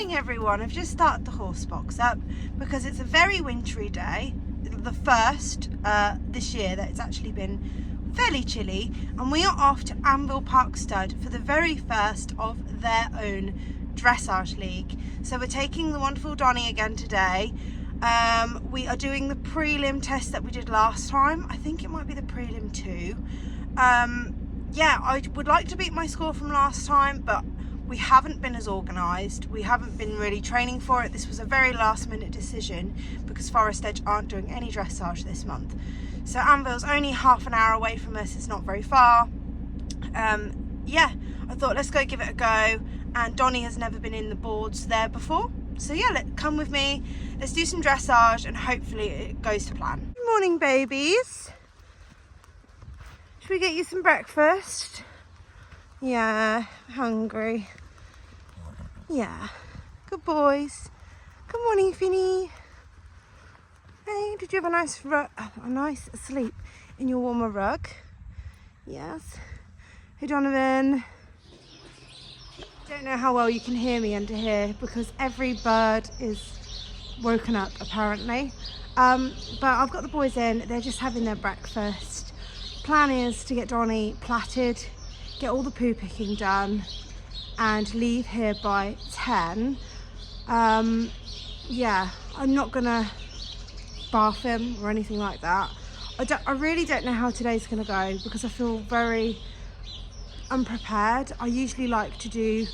morning everyone. I've just started the horse box up because it's a very wintry day, the first this year that it's actually been fairly chilly, and we are off to Anvil Park Stud for the very first of their own dressage league. So we're taking the wonderful Donnie again today. We are doing the prelim test that we did last time. I think it might be the prelim 2. Yeah, I would like to beat my score from last time, but we haven't been as organised. We haven't been really training for it. This was a very last minute decision because Forest Edge aren't doing any dressage this month. So Anvil's only half an hour away from us. It's not very far. Yeah, I thought let's go give it a go. And Donnie has never been in the boards there before. So yeah, come with me. Let's do some dressage and hopefully it goes to plan. Good morning, babies. Should we get you some breakfast? Yeah, hungry. Yeah, good boys. Good morning, Finny. Hey, did you have a nice sleep in your warmer rug? Yes. Hey, Donovan. Don't know how well you can hear me under here because every bird is woken up apparently. But I've got the boys in. They're just having their breakfast. Plan is to get Donnie platted, get all the poo picking done and leave here by 10. Yeah, I'm not gonna bath him or anything like that. I really don't know how today's gonna go because I feel very unprepared. I usually like to do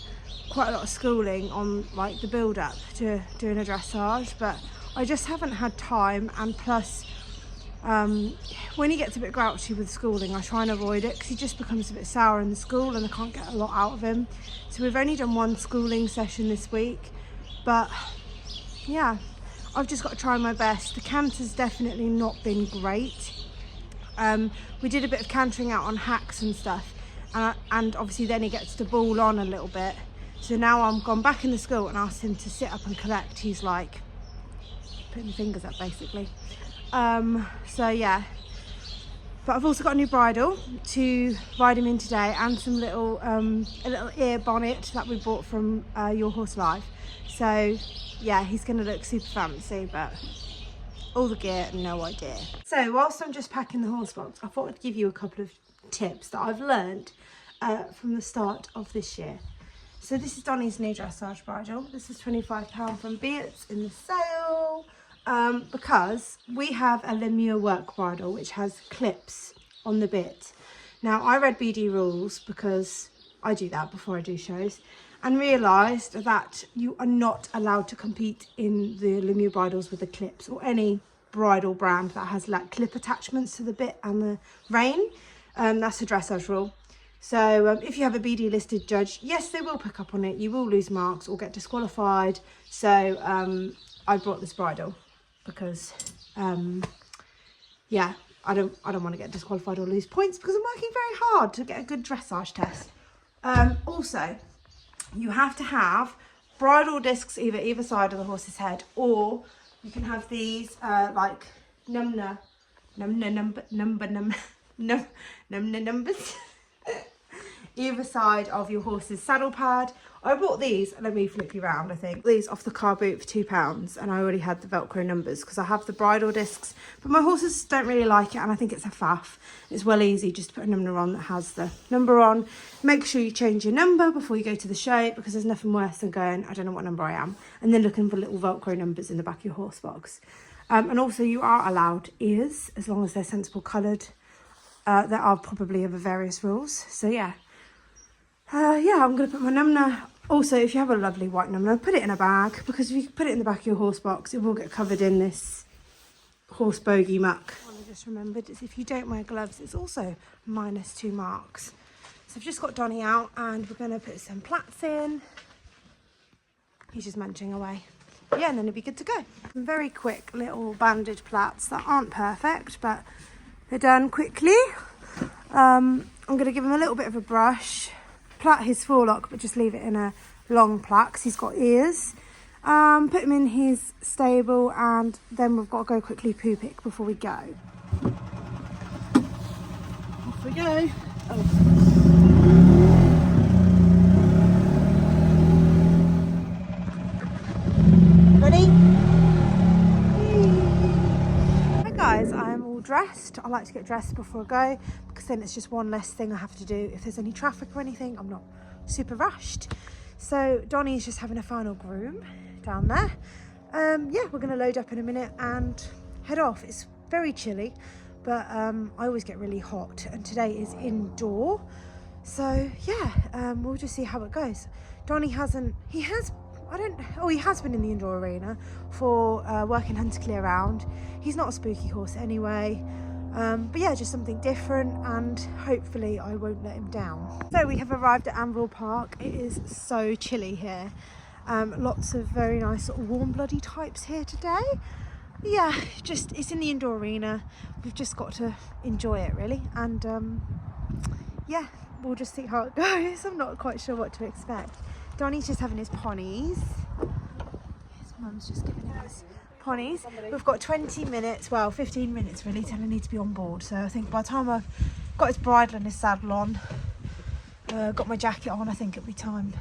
quite a lot of schooling on like the build up to doing a dressage, but I just haven't had time, and plus when he gets a bit grouchy with schooling I try and avoid it because he just becomes a bit sour in the school and I can't get a lot out of him. So we've only done one schooling session this week, but yeah, I've just got to try my best. The canter's definitely not been great. We did a bit of cantering out on hacks and stuff, and obviously then he gets to ball on a little bit. So now I'm gone back in the school and asked him to sit up and collect. He's like putting the fingers up basically. So yeah, but I've also got a new bridle to ride him in today and some little a little ear bonnet that we bought from Your Horse Live. So yeah, he's gonna look super fancy, but all the gear, no idea. So whilst I'm just packing the horse box, I thought I'd give you a couple of tips that I've learned from the start of this year. So this is Donnie's new dressage bridle. This is £25 from Beats in the sale. Because we have a Lemure work bridle which has clips on the bit. Now I read BD rules because I do that before I do shows, and realised that you are not allowed to compete in the Lemure bridles with the clips, or any bridle brand that has like clip attachments to the bit and the rein. That's a dressage rule. So if you have a BD listed judge, yes, they will pick up on it. You will lose marks or get disqualified. So I brought this bridle because yeah, I don't want to get disqualified or lose points because I'm working very hard to get a good dressage test. Also, you have to have bridle discs either side of the horse's head, or you can have these like numbers either side of your horse's saddle pad. I bought these, let me flip you around, I think. These off the car boot for £2, and I already had the Velcro numbers because I have the bridle discs, but my horses don't really like it and I think it's a faff. It's well easy just to put a number on that has the number on. Make sure you change your number before you go to the show, because there's nothing worse than going, I don't know what number I am, and then looking for little Velcro numbers in the back of your horse box. And also you are allowed ears as long as they're sensible coloured. There are probably other various rules. So yeah. Yeah, I'm going to put my number. Also, if you have a lovely white number, put it in a bag, because if you put it in the back of your horse box, it will get covered in this horse bogey muck. What I just remembered is if you don't wear gloves, it's also -2 marks. So I've just got Donnie out and we're going to put some plats in. He's just munching away. Yeah, and then it'll be good to go. Some very quick little banded plats that aren't perfect, but they're done quickly. I'm going to give him a little bit of a brush. Plait his forelock, but just leave it in a long plait because he's got ears. Put him in his stable, and then we've got to go quickly poo pick before we go. Off we go. Oh. dressed. I like to get dressed before I go because then it's just one less thing I have to do. If there's any traffic or anything, I'm not super rushed. So Donnie's just having a final groom down there. Yeah, we're going to load up in a minute and head off. It's very chilly, but I always get really hot, and today is indoor. So yeah, we'll just see how it goes. Donnie has been in the indoor arena for working Hunter Clear round. He's not a spooky horse anyway, but yeah, just something different, and hopefully I won't let him down. So we have arrived at Anvil Park. It is so chilly here. Lots of very nice sort of warm bloody types here today. But yeah, it's in the indoor arena. We've just got to enjoy it really, and yeah, we'll just see how it goes. I'm not quite sure what to expect. Donnie's just having his ponies. His mum's just giving him his ponies. We've got 20 minutes, well 15 minutes really till I need to be on board. So I think by the time I've got his bridle and his saddle on, got my jacket on, I think it'll be time.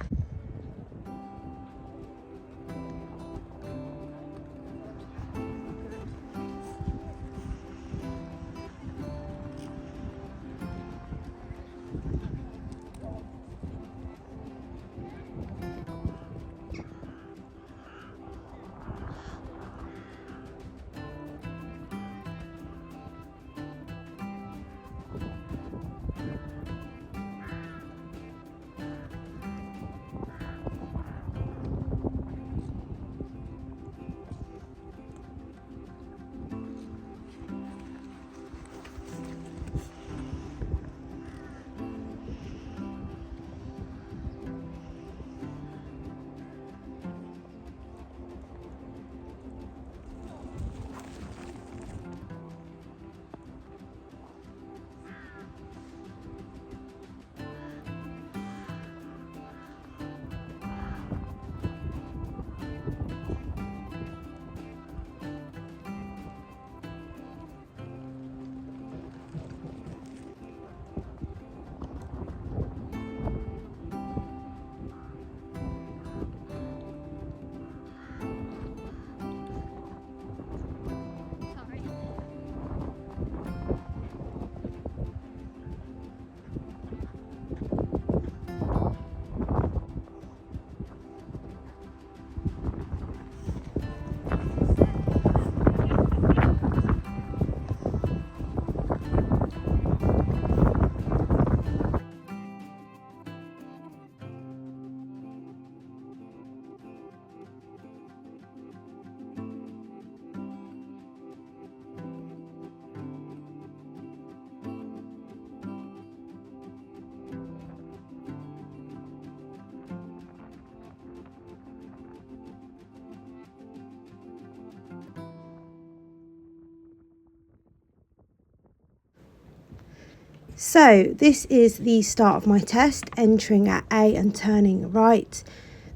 So this is the start of my test, entering at A and turning right.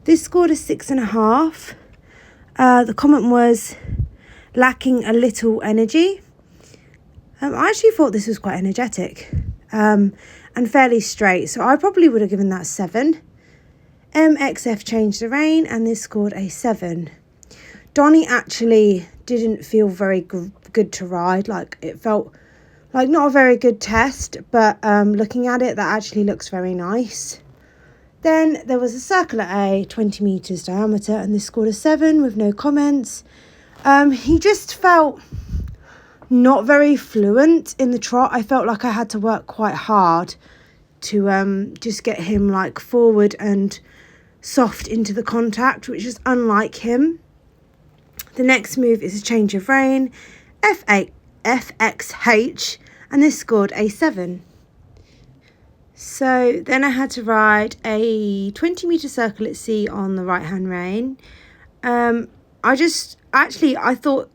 This scored a 6.5. The comment was lacking a little energy. I actually thought this was quite energetic and fairly straight, so I probably would have given that 7. MXF changed the rein and this scored a 7. Donnie actually didn't feel very good to ride. Like, it felt like not a very good test, but looking at it, that actually looks very nice. Then there was a circle at A, 20 metres diameter, and this scored a 7 with no comments. He just felt not very fluent in the trot. I felt like I had to work quite hard to just get him like forward and soft into the contact, which is unlike him. The next move is a change of rein, FXH, and this scored a 7. So then I had to ride a 20 metre circle at C on the right hand rein. I thought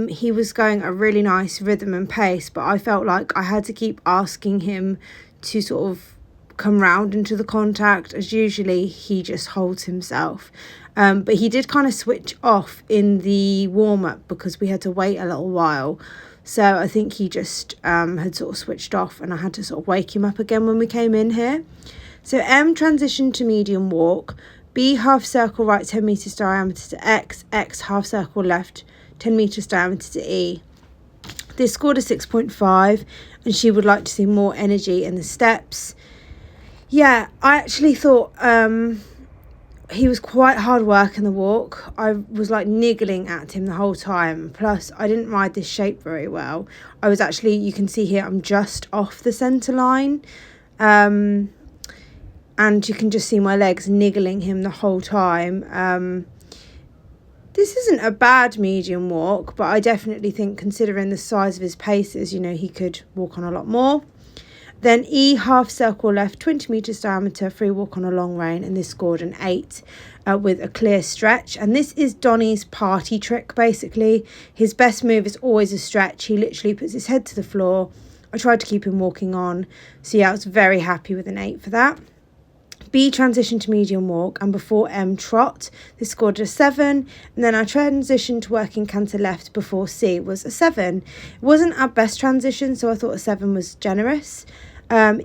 he was going a really nice rhythm and pace, but I felt like I had to keep asking him to sort of come round into the contact, as usually he just holds himself. But he did kind of switch off in the warm-up because we had to wait a little while. So I think he just had sort of switched off, and I had to sort of wake him up again when we came in here. So M transition to medium walk, B half circle right 10 metres diameter to X, X half circle left 10 metres diameter to E. This scored a 6.5, and she would like to see more energy in the steps. Yeah, I actually thought he was quite hard work in the walk. I was like niggling at him the whole time. Plus, I didn't ride this shape very well. I was actually, you can see here, I'm just off the centre line. And you can just see my legs niggling him the whole time. This isn't a bad medium walk, but I definitely think, considering the size of his paces, you know, he could walk on a lot more. Then E, half circle left, 20 metres diameter, free walk on a long rein, and this scored an 8 with a clear stretch. And this is Donnie's party trick, basically. His best move is always a stretch. He literally puts his head to the floor. I tried to keep him walking on. So yeah, I was very happy with an 8 for that. B, transition to medium walk, and before M, trot. This scored a 7, and then I transitioned to working canter left before C was a 7. It wasn't our best transition, so I thought a 7 was generous.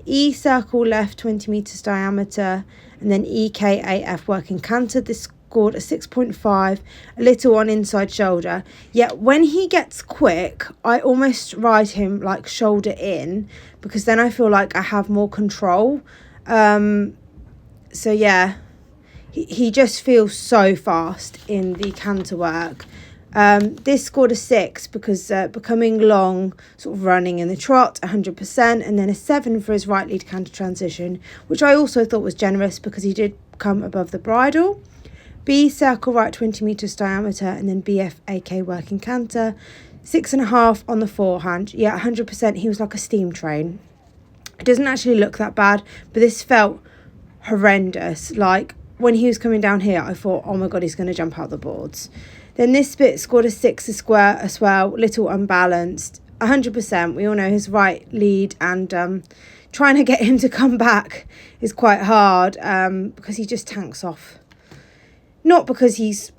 E, circle left, 20 metres diameter, and then EKAF working canter. This scored a 6.5, a little on inside shoulder. Yet when he gets quick, I almost ride him like shoulder in, because then I feel like I have more control. So yeah, he just feels so fast in the canter work. This scored a 6 because becoming long, sort of running in the trot, 100%, and then a 7 for his right lead canter transition, which I also thought was generous because he did come above the bridle. B, circle right, 20 metres diameter, and then BF AK working canter, 6.5 on the forehand. Yeah, 100%, he was like a steam train. It doesn't actually look that bad, but this felt horrendous. Like when he was coming down here, I thought, oh my god, he's going to jump out the boards. Then this bit scored a 6 as well, little unbalanced, 100%. We all know his right lead, and trying to get him to come back is quite hard because he just tanks off. Not because he's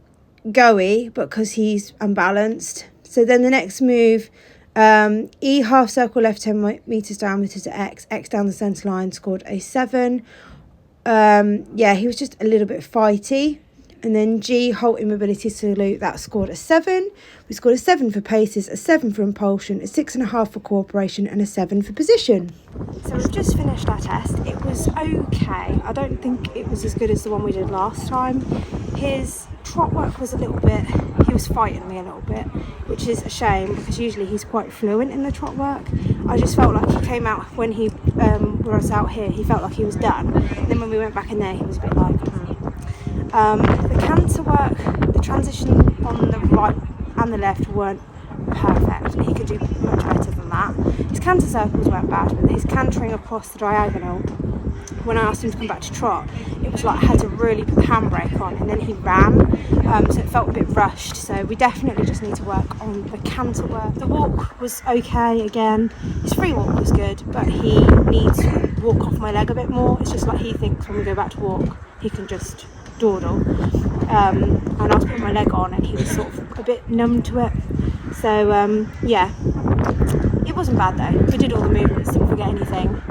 goey, but because he's unbalanced. So then the next move, E, half circle left, 10 metres diameter to X down the centre line, scored a 7. Yeah, he was just a little bit fighty. And then G, halt immobility salute, that scored a 7. We scored a 7 for paces, a 7 for impulsion, a 6.5 for cooperation, and a 7 for position. So we've just finished our test. It was okay. I don't think it was as good as the one we did last time. His trot work was a little bit, he was fighting me a little bit, which is a shame because usually he's quite fluent in the trot work. I just felt like he came out when he was out here, he felt like he was done. And then when we went back in there, he was a bit like, the canter work, the transition on the right and the left weren't perfect. He could do much better than that. His canter circles weren't bad, but his cantering across the diagonal, when I asked him to come back to trot, it was like I had to really put the handbrake on, and then he ran, so it felt a bit rushed. So we definitely just need to work on the canter work. The walk was okay again. His free walk was good, but he needs to walk off my leg a bit more. It's just like he thinks when we go back to walk, he can just dawdle. And I was putting my leg on, and he was sort of a bit numb to it. So yeah, it wasn't bad though. We did all the movements, didn't forget anything.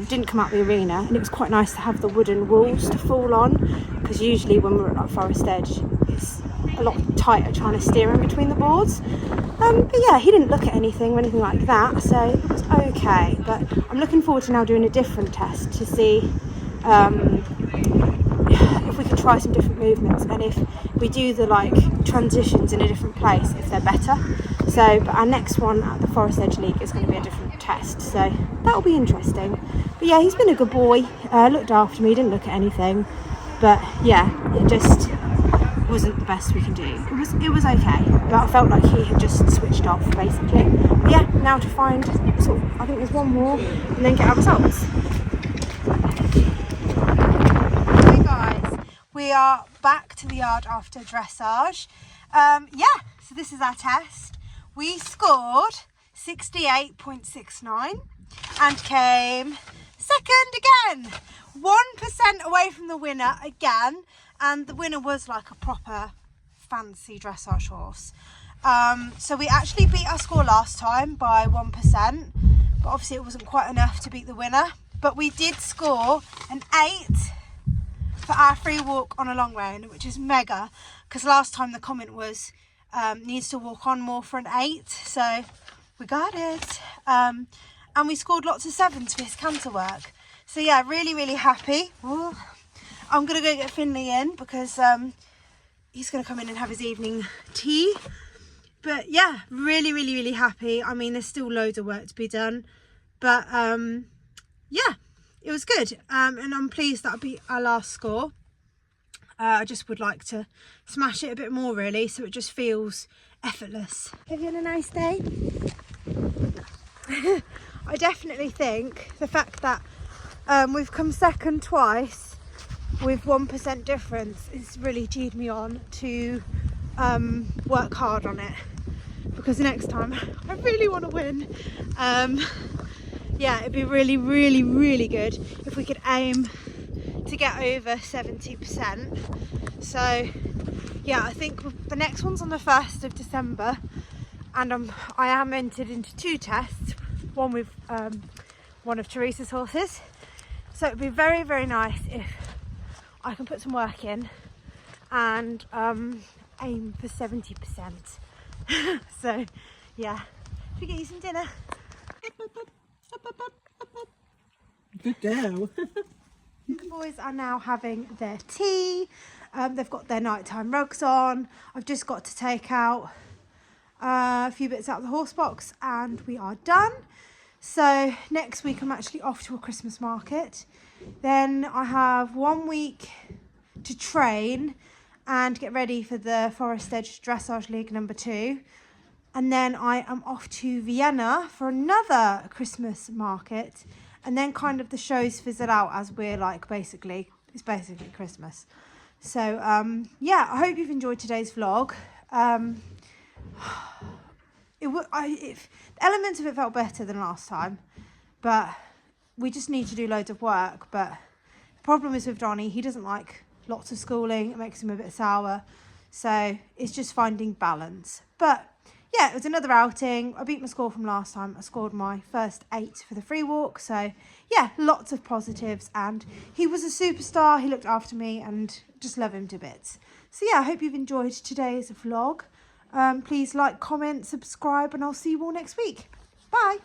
Didn't come out the arena, and it was quite nice to have the wooden walls to fall on, because usually when we're at like Forest Edge, it's a lot tighter trying to steer in between the boards. But yeah, he didn't look at anything or anything like that, so it was okay. But I'm looking forward to now doing a different test to see if we can try some different movements, and if we do the like transitions in a different place, if they're better. So, but our next one at the Forest Edge League is going to be a different test, so that'll be interesting. But yeah, he's been a good boy, looked after me, didn't look at anything, but yeah, it just wasn't the best we can do. It was okay, but I felt like he had just switched off basically. But yeah, now to find sort of, I think there's one more, and then get our results. Hey guys, we are back to the yard after dressage. Yeah, so this is our test. We scored 68.69 and came second again, 1% away from the winner again, and the winner was like a proper fancy dressage horse. So we actually beat our score last time by 1%, but obviously it wasn't quite enough to beat the winner. But we did score an 8 for our free walk on a long rein, which is mega, because last time the comment was needs to walk on more for an 8. So we got it. And we scored lots of 7s for his canter work. So yeah, really, really happy. Oh, I'm going to go get Finley in because he's going to come in and have his evening tea. But yeah, really, really, really happy. I mean, there's still loads of work to be done. But yeah, it was good. And I'm pleased that'll be our last score. I just would like to smash it a bit more really, so it just feels effortless. Have you had a nice day? I definitely think the fact that we've come second twice with 1% difference is really cheered me on to work hard on it, because next time I really want to win. Yeah, it'd be really, really, really good if we could aim to get over 70%. So yeah, I think the next one's on the 1st of December, and I am entered into 2 tests, one with one of Teresa's horses. So it'd be very, very nice if I can put some work in and aim for 70%. So yeah, should we get you some dinner? Good girl. The boys are now having their tea. They've got their nighttime rugs on. I've just got to take out a few bits out of the horse box and we are done. So next week I'm actually off to a Christmas market. Then I have 1 week to train and get ready for the Forest Edge Dressage League number 2. And then I am off to Vienna for another Christmas market. And then kind of the shows fizzle out as we're like it's basically Christmas. So yeah, I hope you've enjoyed today's vlog. The elements of it felt better than last time, but we just need to do loads of work. But the problem is with Donnie, he doesn't like lots of schooling. It makes him a bit sour. So it's just finding balance. But yeah, it was another outing. I beat my score from last time. I scored my first 8 for the free walk. So yeah, lots of positives. And he was a superstar. He looked after me and just love him to bits. So yeah, I hope you've enjoyed today's vlog. Please like, comment, subscribe, and I'll see you all next week. Bye.